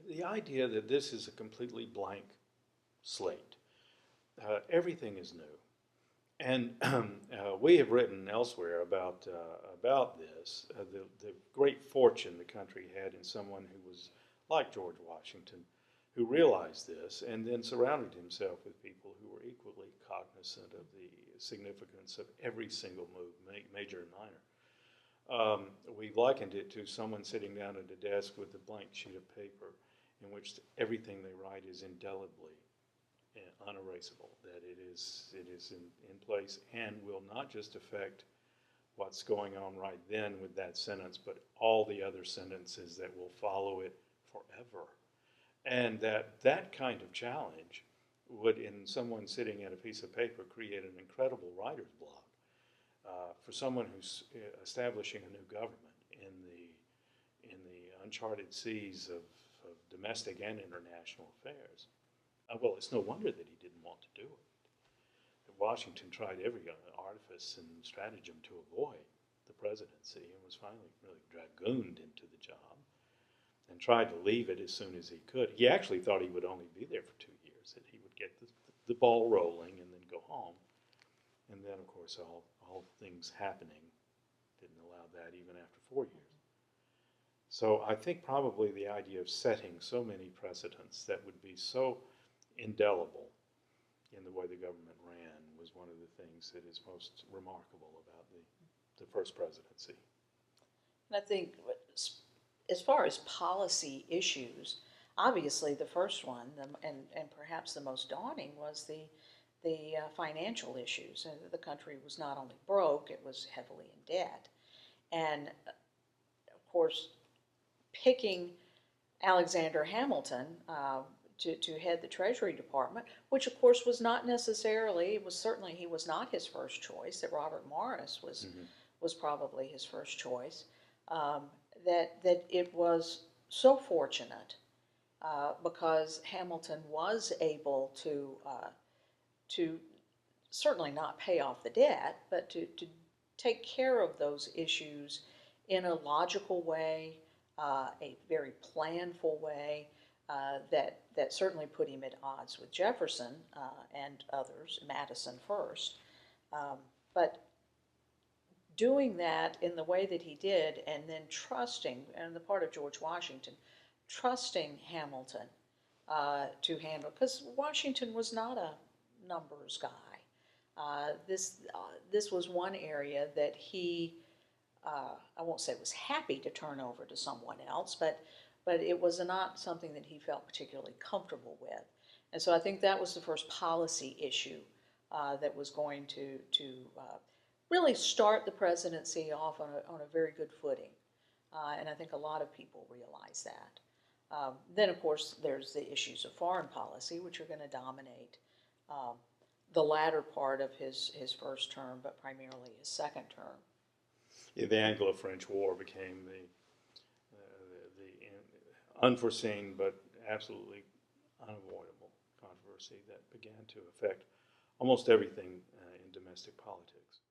the idea that this is a completely blank slate. Everything is new. And we have written elsewhere about this, the great fortune the country had in someone who was like George Washington, who realized this and then surrounded himself with people who were equally cognizant of the significance of every single move, major and minor. We likened it to someone sitting down at a desk with a blank sheet of paper in which everything they write is indelibly unerasable, that it is in place and will not just affect what's going on right then with that sentence, but all the other sentences that will follow it forever. And that kind of challenge would, in someone sitting at a piece of paper, create an incredible writer's block. For someone who's establishing a new government in the uncharted seas of domestic and international affairs, well, it's no wonder that he didn't want to do it. That Washington tried every artifice and stratagem to avoid the presidency and was finally really dragooned into the job and tried to leave it as soon as he could. He actually thought he would only be there for 2 years, that he would get the ball rolling and then go home. And then, of course, all things happening didn't allow that even after 4 years. So I think probably the idea of setting so many precedents that would be so indelible in the way the government ran was one of the things that is most remarkable about the first presidency. And I think as far as policy issues, obviously the first one, and perhaps the most daunting, was the financial issues. The country was not only broke, it was heavily in debt. And of course, picking Alexander Hamilton to head the Treasury Department, which of course was not necessarily, he was not his first choice, that Robert Morris was probably his first choice, that it was so fortunate because Hamilton was able to certainly not pay off the debt, but to take care of those issues in a logical way, a very planful way, that certainly put him at odds with Jefferson and others, Madison first. But doing that in the way that he did, and then trusting, and the part of George Washington, trusting Hamilton to handle, because Washington was not a numbers guy. This was one area that he, I won't say was happy to turn over to someone else, but it was not something that he felt particularly comfortable with. And so I think that was the first policy issue that was going to really start the presidency off on a very good footing. And I think a lot of people realize that. Then, of course, there's the issues of foreign policy, which are going to dominate the latter part of his first term, but primarily his second term. Yeah, the Anglo-French War became the unforeseen but absolutely unavoidable controversy that began to affect almost everything in domestic politics.